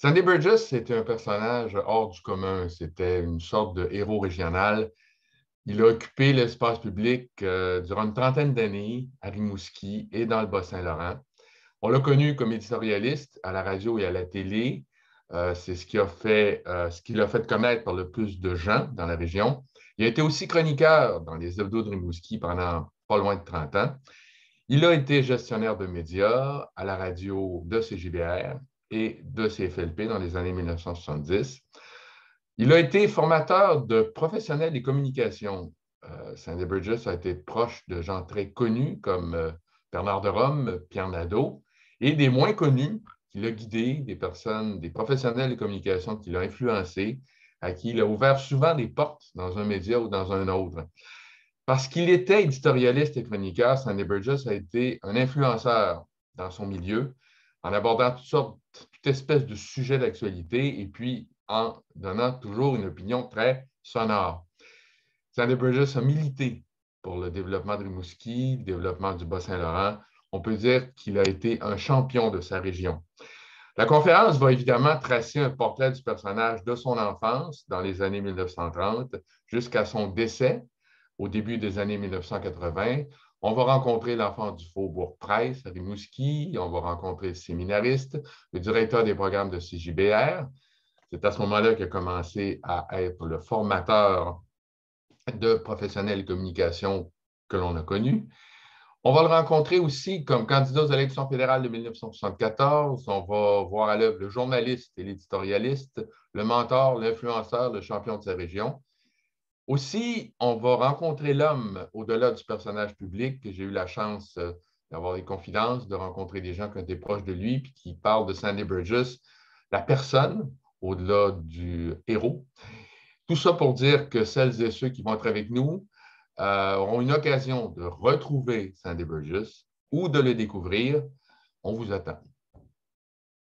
Sandy Burgess, c'était un personnage hors du commun. C'était une sorte de héros régional. Il a occupé l'espace public durant une trentaine d'années à Rimouski et dans le Bas-Saint-Laurent. On l'a connu comme éditorialiste à la radio et à la télé. C'est ce qui l'a fait connaître par le plus de gens dans la région. Il a été aussi chroniqueur dans les hebdos de Rimouski pendant pas loin de 30 ans. Il a été gestionnaire de médias à la radio de CJBR et de CFLP dans les années 1970. Il a été formateur de professionnels des communications. Sandy Burgess a été proche de gens très connus comme Bernard de Rome, Pierre Nadeau, et des moins connus qu'il a guidés, des personnes, des professionnels des communications qu'il a influencés, à qui il a ouvert souvent des portes dans un média ou dans un autre. Parce qu'il était éditorialiste et chroniqueur, Sandy Burgess a été un influenceur dans son milieu, en abordant toute espèce de sujets d'actualité et puis en donnant toujours une opinion très sonore. Sandy Burgess a milité pour le développement de Rimouski, le développement du Bas-Saint-Laurent. On peut dire qu'il a été un champion de sa région. La conférence va évidemment tracer un portrait du personnage de son enfance dans les années 1930 jusqu'à son décès au début des années 1980. On va rencontrer l'enfant du Faubourg-Presse à Rimouski, on va rencontrer le séminariste, le directeur des programmes de CJBR. C'est à ce moment-là qu'il a commencé à être le formateur de professionnels de communication que l'on a connus. On va le rencontrer aussi comme candidat aux élections fédérales de 1974. On va voir à l'œuvre le journaliste et l'éditorialiste, le mentor, l'influenceur, le champion de sa région. Aussi, on va rencontrer l'homme au-delà du personnage public. J'ai eu la chance d'avoir des confidences, de rencontrer des gens qui ont été proches de lui, puis qui parlent de Sandy Burgess, la personne au-delà du héros. Tout ça pour dire que celles et ceux qui vont être avec nous auront une occasion de retrouver Sandy Burgess ou de le découvrir. On vous attend.